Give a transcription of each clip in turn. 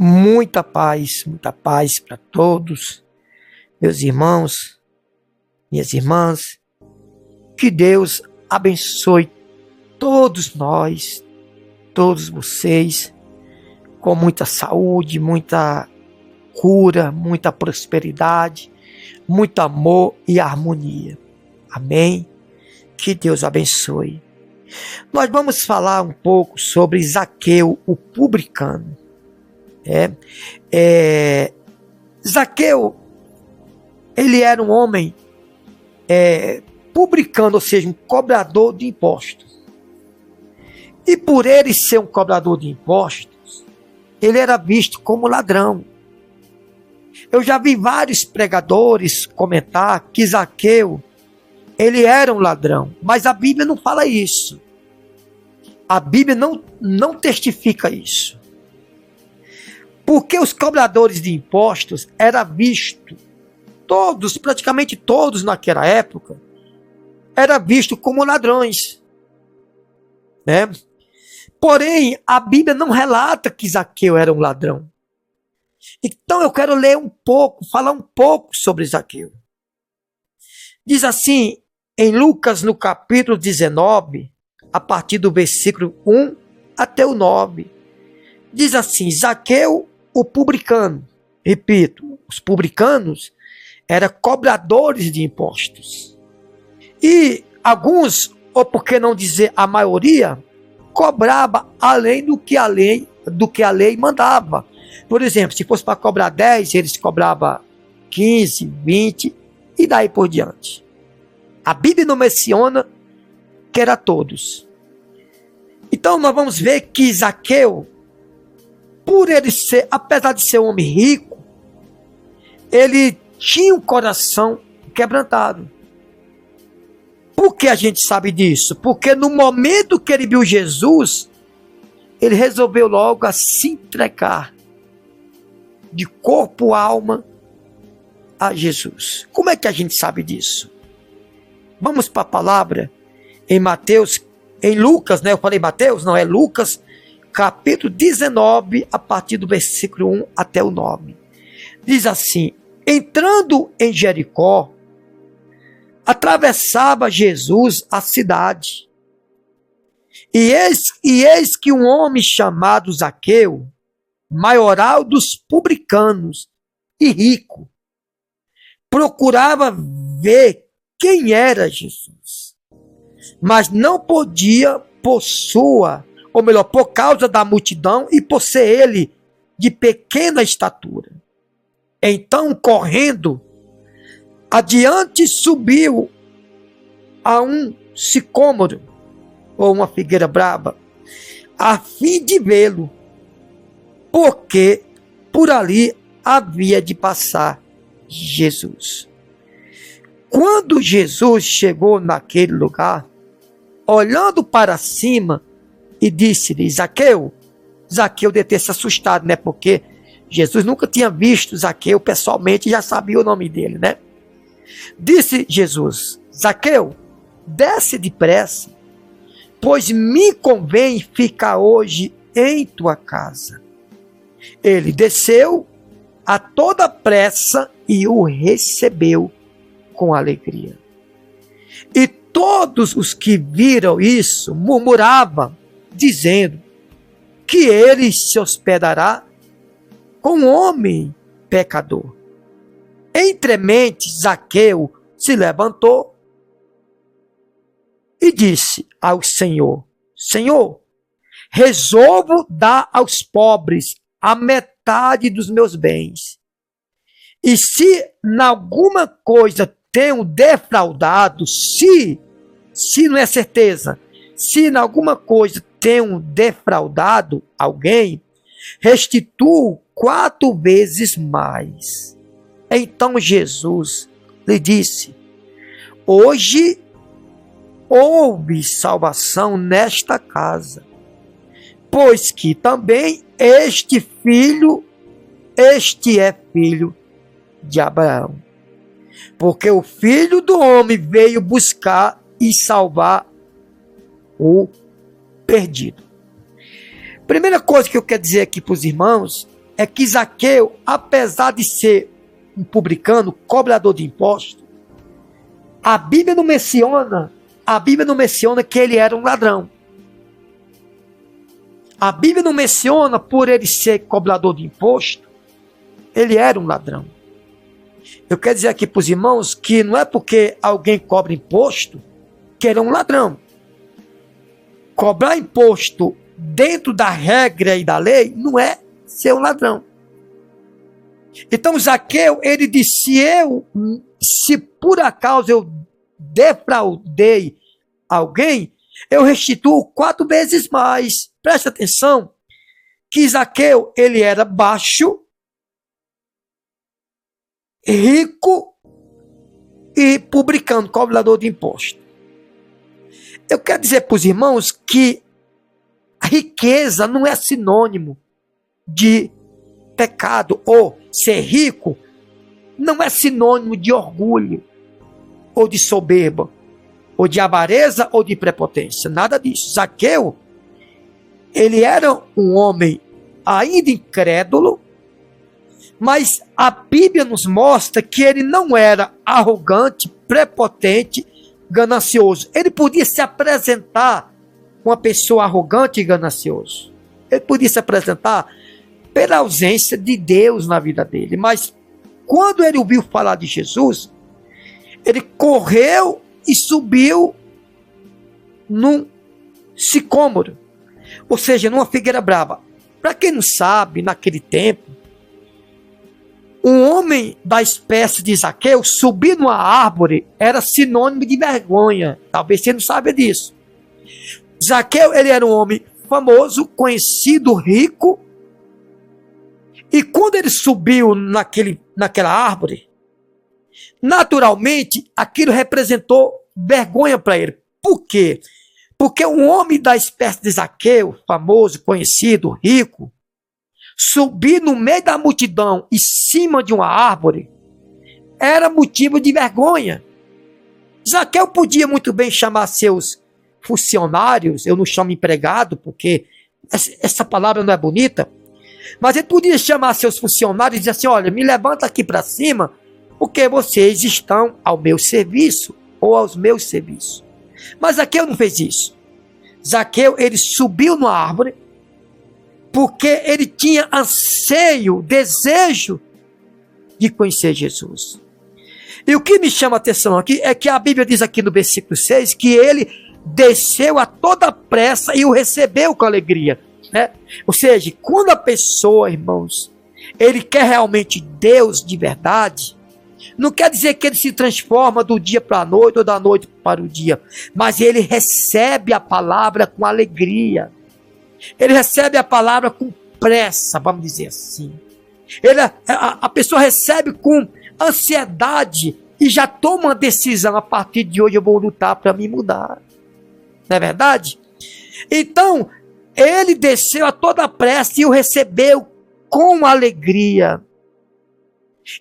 Muita paz para todos, meus irmãos, minhas irmãs. Que Deus abençoe todos nós, todos vocês, com muita saúde, muita cura, muita prosperidade, muito amor e harmonia. Amém? Que Deus abençoe. Nós vamos falar um pouco sobre Zaqueu, o publicano. Zaqueu, ele era um homem publicano, ou seja, um cobrador de impostos. E por ele ser um cobrador de impostos, ele era visto como ladrão. Eu já vi vários pregadores comentar que Zaqueu, ele era um ladrão, mas a Bíblia não fala isso. A Bíblia não testifica isso. Porque os cobradores de impostos eram vistos, praticamente todos naquela época, eram vistos como ladrões. Porém, a Bíblia não relata que Zaqueu era um ladrão. Então eu quero ler falar um pouco sobre Zaqueu. Diz assim, em Lucas, no capítulo 19, a partir do versículo 1 até o 9. Diz assim, Zaqueu, o publicano. Repito, os publicanos eram cobradores de impostos. E alguns, ou por que não dizer a maioria, cobrava além do que a lei mandava. Por exemplo, se fosse para cobrar 10, eles cobravam 15, 20 e daí por diante. A Bíblia não menciona que era todos. Então nós vamos ver que Zaqueu, por ele ser, apesar de ser um homem rico, ele tinha um coração quebrantado. Por que a gente sabe disso? Porque no momento que ele viu Jesus, ele resolveu logo a se entregar de corpo e alma a Jesus. Como é que a gente sabe disso? Vamos para a palavra em Lucas, eu falei Mateus, não é Lucas, capítulo 19, a partir do versículo 1 até o 9. Diz assim, entrando em Jericó, atravessava Jesus a cidade. E eis que um homem chamado Zaqueu, maioral dos publicanos e rico, procurava ver quem era Jesus, mas não podia por causa da multidão e por ser ele de pequena estatura. Então, correndo adiante, subiu a um sicômoro, ou uma figueira brava, a fim de vê-lo, porque por ali havia de passar Jesus. Quando Jesus chegou naquele lugar, olhando para cima, e disse-lhe, Zaqueu deve ter se assustado, porque Jesus nunca tinha visto Zaqueu pessoalmente e já sabia o nome dele, Disse Jesus, Zaqueu, desce depressa, pois me convém ficar hoje em tua casa. Ele desceu a toda pressa e o recebeu com alegria. E todos os que viram isso murmuravam, dizendo que ele se hospedará com um homem pecador. Entremente, Zaqueu se levantou e disse ao Senhor, Senhor, resolvo dar aos pobres a metade dos meus bens. E se em alguma coisa tenho defraudado, se não é certeza, se em alguma coisa tenho defraudado alguém, restituo 4 vezes mais. Então Jesus lhe disse, hoje houve salvação nesta casa, pois que também este é filho de Abraão. Porque o Filho do Homem veio buscar e salvar o perdido. Primeira coisa que eu quero dizer aqui para os irmãos é que Zaqueu, apesar de ser um publicano, cobrador de impostos, a Bíblia não menciona que ele era um ladrão. A Bíblia não menciona por ele ser cobrador de imposto, ele era um ladrão. Eu quero dizer aqui para os irmãos que não é porque alguém cobra imposto que ele é um ladrão. Cobrar imposto dentro da regra e da lei não é ser um ladrão. Então Zaqueu, ele disse: se por acaso eu defraudei alguém, eu restituo 4 vezes mais. Presta atenção que Zaqueu, ele era baixo, rico e publicano, cobrador de imposto. Eu quero dizer para os irmãos que a riqueza não é sinônimo de pecado, ou ser rico não é sinônimo de orgulho, ou de soberba, ou de avareza, ou de prepotência, nada disso. Zaqueu, ele era um homem ainda incrédulo, mas a Bíblia nos mostra que ele não era arrogante, prepotente, ganancioso. Ele podia se apresentar uma pessoa arrogante e ganancioso. Ele podia se apresentar pela ausência de Deus na vida dele. Mas quando ele ouviu falar de Jesus, ele correu e subiu num sicômoro, ou seja, numa figueira brava. Para quem não sabe, naquele tempo, um homem da espécie de Zaqueu subir numa árvore era sinônimo de vergonha. Talvez você não saiba disso. Zaqueu, ele era um homem famoso, conhecido, rico. E quando ele subiu naquela árvore, naturalmente, aquilo representou vergonha para ele. Por quê? Porque um homem da espécie de Zaqueu, famoso, conhecido, rico, subir no meio da multidão, em cima de uma árvore, era motivo de vergonha. Zaqueu podia muito bem chamar seus funcionários, eu não chamo empregado, porque essa palavra não é bonita, mas ele podia chamar seus funcionários e dizer assim: olha, me levanta aqui para cima, porque vocês estão ao meu serviço, ou aos meus serviços. Mas Zaqueu não fez isso. Zaqueu, ele subiu numa árvore, porque ele tinha anseio, desejo de conhecer Jesus. E o que me chama a atenção aqui é que a Bíblia diz aqui no versículo 6 que ele desceu a toda pressa e o recebeu com alegria, né? Ou seja, quando a pessoa, irmãos, ele quer realmente Deus de verdade, não quer dizer que ele se transforma do dia para a noite ou da noite para o dia, mas ele recebe a palavra com alegria. Ele recebe a palavra com pressa, vamos dizer assim. A pessoa recebe com ansiedade e já toma uma decisão: a partir de hoje eu vou lutar para me mudar. Não é verdade? Então, ele desceu a toda pressa e o recebeu com alegria.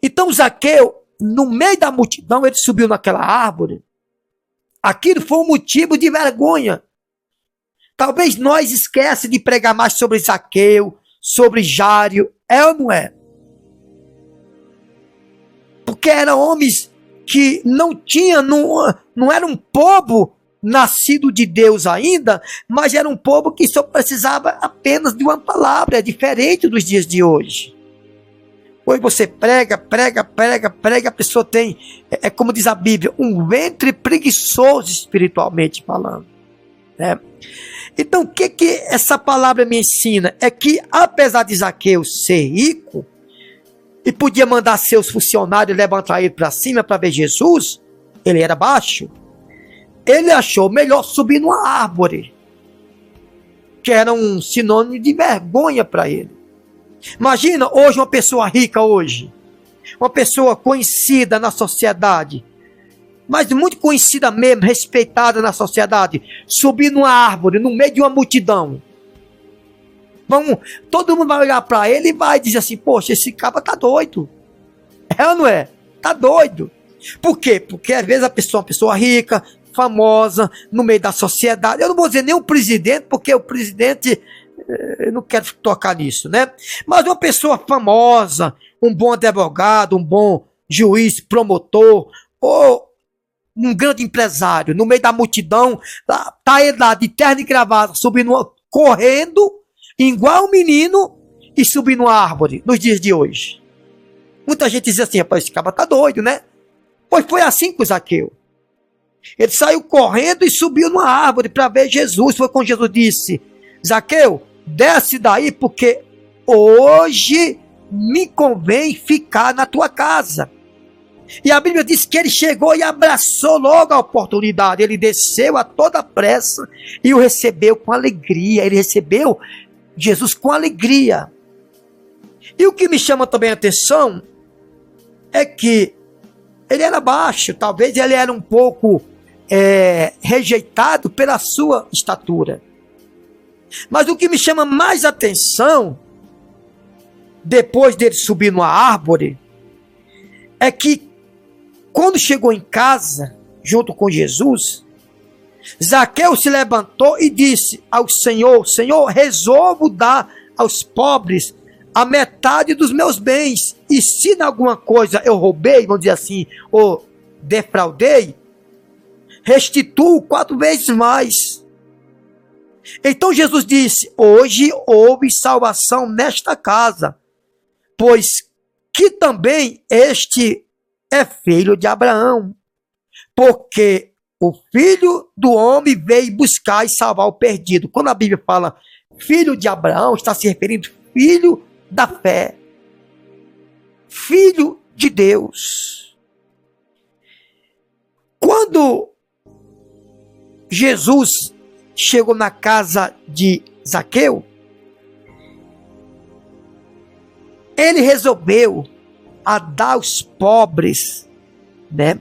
Então, Zaqueu, no meio da multidão, ele subiu naquela árvore. Aquilo foi um motivo de vergonha. Talvez nós esqueçamos de pregar mais sobre Zaqueu, sobre Jário. É ou não é? Porque eram homens que não era um povo nascido de Deus ainda, mas era um povo que só precisava apenas de uma palavra. É diferente dos dias de hoje. Hoje você prega, a pessoa tem, como diz a Bíblia, um ventre preguiçoso espiritualmente falando, né? Então, o que essa palavra me ensina? É que, apesar de Zaqueu ser rico, e podia mandar seus funcionários levantar ele para cima para ver Jesus, ele era baixo, ele achou melhor subir numa árvore, que era um sinônimo de vergonha para ele. Imagina hoje uma pessoa rica hoje, uma pessoa conhecida na sociedade, mas muito conhecida mesmo, respeitada na sociedade, subir numa árvore, no meio de uma multidão. Todo mundo vai olhar para ele e vai dizer assim: poxa, esse cara tá doido. É ou não é? Tá doido. Por quê? Porque às vezes a pessoa é uma pessoa rica, famosa, no meio da sociedade. Eu não vou dizer nem o presidente, porque o presidente Eu não quero tocar nisso, né? Mas uma pessoa famosa, um bom advogado, um bom juiz, promotor, ou um grande empresário, no meio da multidão, tá ele lá de terno e gravata, correndo, igual um menino, e subindo uma árvore, nos dias de hoje. Muita gente diz assim, rapaz, esse cara tá doido, né? Pois foi assim com Zaqueu. Ele saiu correndo e subiu numa árvore para ver Jesus. Foi quando Jesus disse, Zaqueu, desce daí, porque hoje me convém ficar na tua casa. E a Bíblia diz que ele chegou e abraçou logo a oportunidade. Ele desceu a toda pressa e o recebeu com alegria. Ele recebeu Jesus com alegria. E o que me chama também a atenção é que ele era baixo, talvez ele era um pouco rejeitado pela sua estatura. Mas o que me chama mais atenção, depois dele subir numa árvore, é que quando chegou em casa, junto com Jesus, Zaqueu se levantou e disse ao Senhor, Senhor, resolvo dar aos pobres a metade dos meus bens, e se em alguma coisa eu roubei, vamos dizer assim, ou defraudei, restituo 4 vezes mais. Então Jesus disse, hoje houve salvação nesta casa, pois que também este é filho de Abraão, porque o filho do homem veio buscar e salvar o perdido. Quando a Bíblia fala filho de Abraão, está se referindo filho da fé, filho de Deus. Quando Jesus chegou na casa de Zaqueu, ele resolveu a dar aos pobres, né?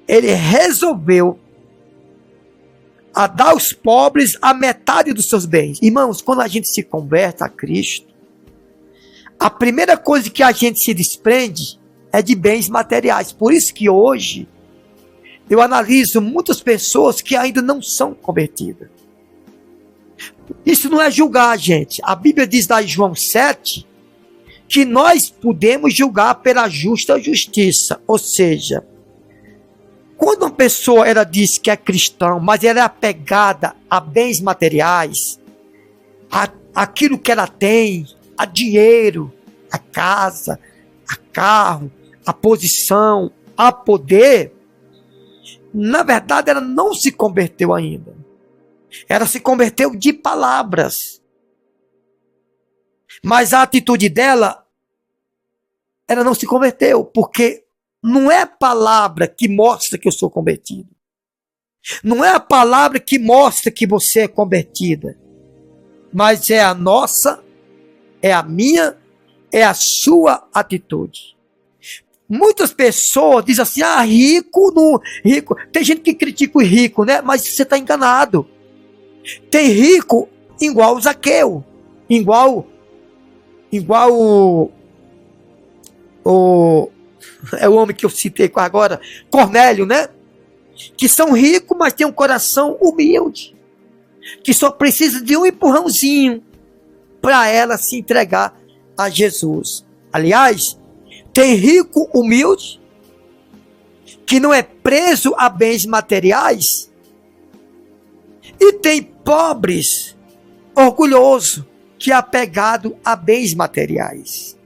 Ele resolveu a dar aos pobres a metade dos seus bens. Irmãos, quando a gente se converte a Cristo, a primeira coisa que a gente se desprende é de bens materiais. Por isso que hoje eu analiso muitas pessoas que ainda não são convertidas. Isso não é julgar, gente. A Bíblia diz lá em João 7 que nós podemos julgar pela justa justiça. Ou seja, quando uma pessoa ela diz que é cristã, mas ela é apegada a bens materiais, aquilo que ela tem, a dinheiro, a casa, a carro, a posição, a poder, na verdade ela não se converteu ainda. Ela se converteu de palavras. Mas a atitude dela, ela não se converteu, porque não é a palavra que mostra que eu sou convertido. Não é a palavra que mostra que você é convertida. Mas é a nossa, é a minha, é a sua atitude. Muitas pessoas dizem assim, rico, não, rico. Tem gente que critica o rico, né? Mas você está enganado. Tem rico igual o Zaqueu, igual é o homem que eu citei agora, Cornélio, né? Que são ricos, mas têm um coração humilde, que só precisa de um empurrãozinho para ela se entregar a Jesus. Aliás, tem rico humilde, que não é preso a bens materiais, e tem pobres orgulhoso, que é apegado a bens materiais.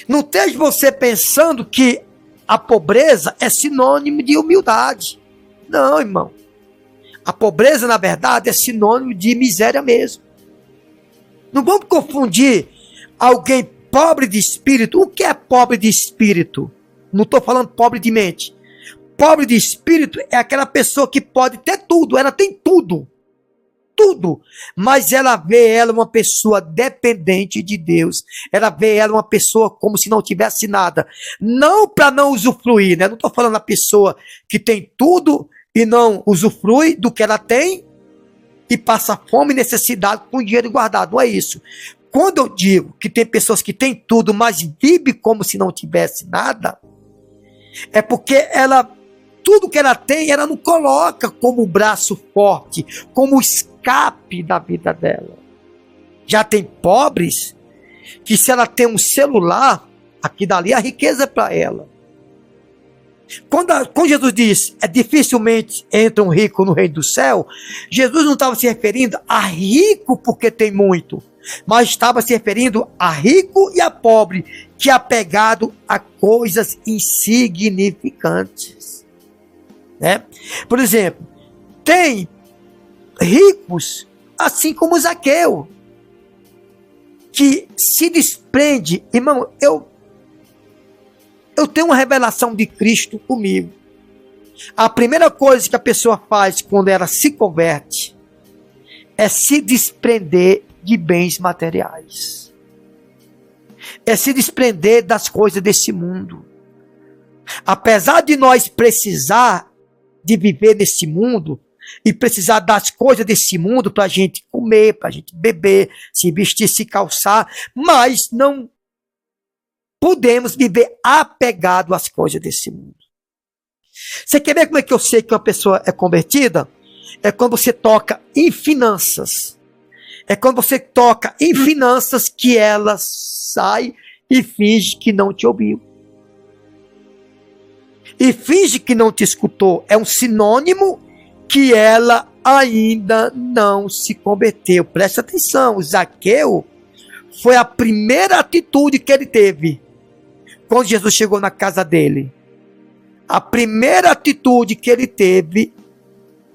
Não esteja você pensando que a pobreza é sinônimo de humildade. Não, irmão. A pobreza, na verdade, é sinônimo de miséria mesmo. Não vamos confundir alguém pobre de espírito. O que é pobre de espírito? Não estou falando pobre de mente. Pobre de espírito é aquela pessoa que pode ter tudo. Ela tem tudo. Tudo, mas ela vê ela uma pessoa dependente de Deus, ela vê ela uma pessoa como se não tivesse nada, não para não usufruir, né? Não estou falando a pessoa que tem tudo e não usufrui do que ela tem e passa fome e necessidade com o dinheiro guardado, não é isso. Quando eu digo que tem pessoas que têm tudo, mas vive como se não tivesse nada, é porque ela, tudo que ela tem, ela não coloca como braço forte, como escape da vida dela. Já tem pobres que, se ela tem um celular, aqui dali a riqueza é para ela. Quando Jesus diz, dificilmente entra um rico no reino do céu, Jesus não estava se referindo a rico porque tem muito, mas estava se referindo a rico e a pobre, que é apegado a coisas insignificantes. Né? Por exemplo, tem ricos, assim como Zaqueu, que se desprende. Irmão, eu tenho uma revelação de Cristo comigo. A primeira coisa que a pessoa faz quando ela se converte é se desprender de bens materiais. É se desprender das coisas desse mundo. Apesar de nós precisar de viver nesse mundo e precisar das coisas desse mundo para a gente comer, para a gente beber, se vestir, se calçar, mas não podemos viver apegado às coisas desse mundo. Você quer ver como é que eu sei que uma pessoa é convertida? É quando você toca em finanças. É quando você toca em finanças que ela sai e finge que não te ouviu. E finge que não te escutou. É um sinônimo que ela ainda não se converteu. Presta atenção, Zaqueu foi a primeira atitude que ele teve quando Jesus chegou na casa dele. A primeira atitude que ele teve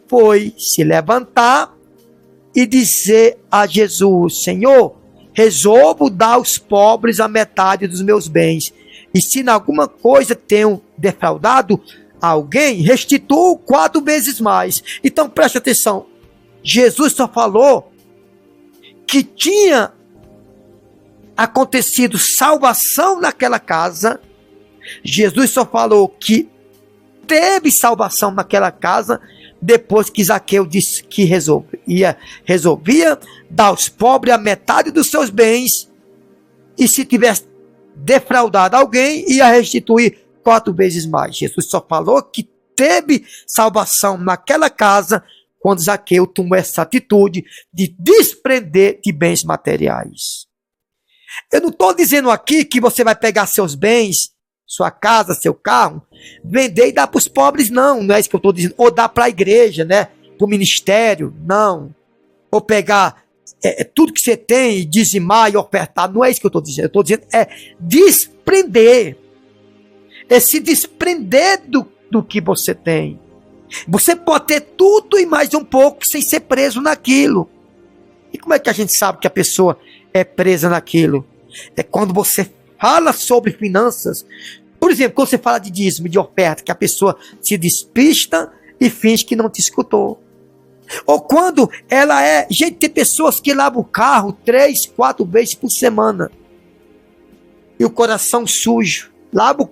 foi se levantar e dizer a Jesus: Senhor, resolvo dar aos pobres a metade dos meus bens, e se em alguma coisa tenho defraudado alguém, restituo 4 vezes mais. Então preste atenção, Jesus só falou que tinha acontecido salvação naquela casa. Jesus só falou que teve salvação naquela casa depois que Zaqueu disse que resolvia dar aos pobres a metade dos seus bens, e se tivesse defraudado alguém, ia restituir 4 vezes mais. Jesus só falou que teve salvação naquela casa quando Zaqueu tomou essa atitude de desprender de bens materiais. Eu não estou dizendo aqui que você vai pegar seus bens, sua casa, seu carro, vender e dar para os pobres, não é isso que eu estou dizendo. Ou dar para a igreja, né? Para o ministério, não. Ou pegar tudo que você tem e dizimar e ofertar, não é isso que eu estou dizendo. Eu estou dizendo desprender. É se desprender do que você tem. Você pode ter tudo e mais um pouco sem ser preso naquilo. E como é que a gente sabe que a pessoa é presa naquilo? É quando você fala sobre finanças. Por exemplo, quando você fala de dízimo, de oferta, que a pessoa se despista e finge que não te escutou. Ou quando ela Gente, tem pessoas que lavam o carro 3, 4 vezes por semana. E o coração sujo. Lava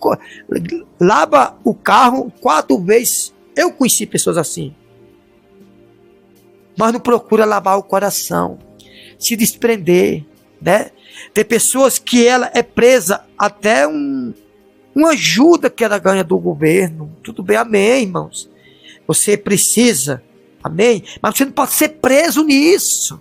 o carro 4 vezes. Eu conheci pessoas assim. Mas não procura lavar o coração. Se desprender, né? Tem pessoas que ela é presa até uma ajuda que ela ganha do governo. Tudo bem, amém, irmãos. Você precisa, amém? Mas você não pode ser preso nisso.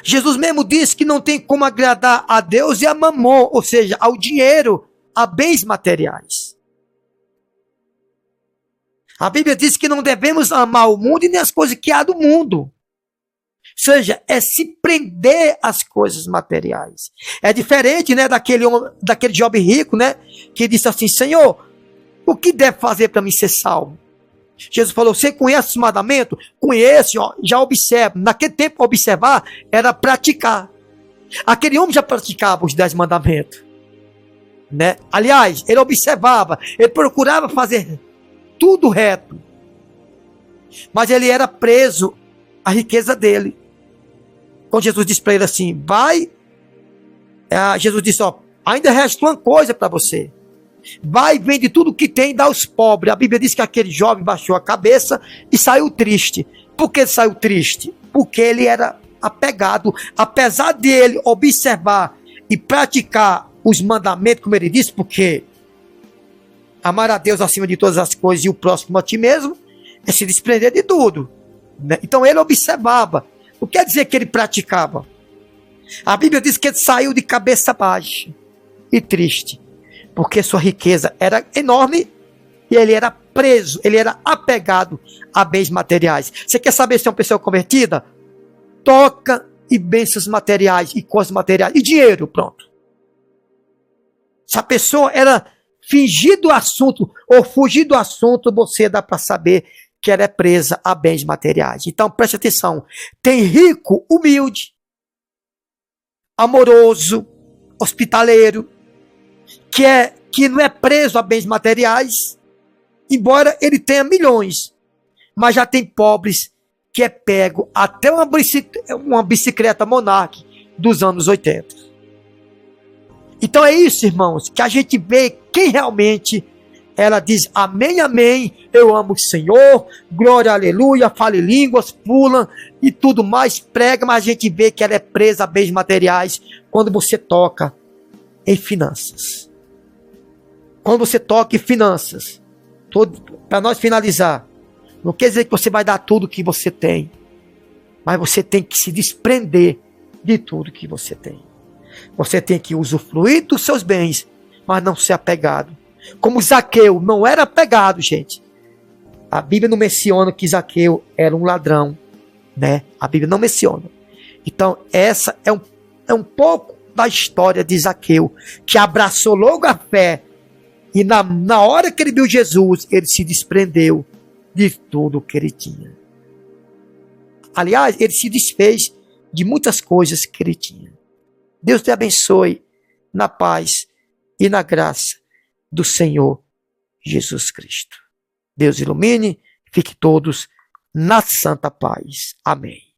Jesus mesmo disse que não tem como agradar a Deus e a mamon, ou seja, ao dinheiro, a bens materiais. A Bíblia diz que não devemos amar o mundo e nem as coisas que há do mundo. Ou seja, é se prender às coisas materiais. É diferente, né, daquele jovem rico, né, que disse assim: Senhor, o que deve fazer para mim ser salvo? Jesus falou: você conhece os mandamentos? Conhece, ó, já observa. Naquele tempo, observar era praticar. Aquele homem já praticava os 10 mandamentos, né? Aliás, ele observava, ele procurava fazer tudo reto. Mas ele era preso à riqueza dele. Quando Jesus disse para ele assim: vai, Jesus disse: ó, ainda resta uma coisa para você. Vai, vende tudo que tem e dá aos pobres. A Bíblia diz que aquele jovem baixou a cabeça e saiu triste. Por que ele saiu triste? Porque ele era apegado. Apesar de ele observar e praticar os mandamentos, como ele disse, porque amar a Deus acima de todas as coisas e o próximo a ti mesmo é se desprender de tudo, né? Então ele observava, Não quer dizer que ele praticava. A Bíblia diz que ele saiu de cabeça baixa e triste, porque sua riqueza era enorme e ele era preso, ele era apegado a bens materiais. Você quer saber se é uma pessoa convertida? Toca e bênçãos materiais e coisas materiais e dinheiro, pronto. Se a pessoa era fingir do assunto ou fugir do assunto, você dá para saber que ela é presa a bens materiais. Então preste atenção, tem rico humilde, amoroso, hospitaleiro, que não é preso a bens materiais, embora ele tenha milhões, mas já tem pobres que é pego até uma bicicleta Monarch dos anos 80. Então é isso, irmãos, que a gente vê quem realmente ela diz amém, amém, eu amo o Senhor, glória, aleluia, fala em línguas, pula e tudo mais, prega, mas a gente vê que ela é presa a bens materiais quando você toca em finanças. Quando você toca em finanças, para nós finalizar, não quer dizer que você vai dar tudo que você tem, mas você tem que se desprender de tudo que você tem. Você tem que usufruir dos seus bens, mas não ser apegado. Como Zaqueu não era apegado, gente. A Bíblia não menciona que Zaqueu era um ladrão, né? A Bíblia não menciona. Então, essa é um pouco da história de Zaqueu, que abraçou logo a fé, e na hora que ele viu Jesus, ele se desprendeu de tudo que ele tinha. Aliás, ele se desfez de muitas coisas que ele tinha. Deus te abençoe na paz e na graça do Senhor Jesus Cristo. Deus ilumine, fique todos na santa paz. Amém.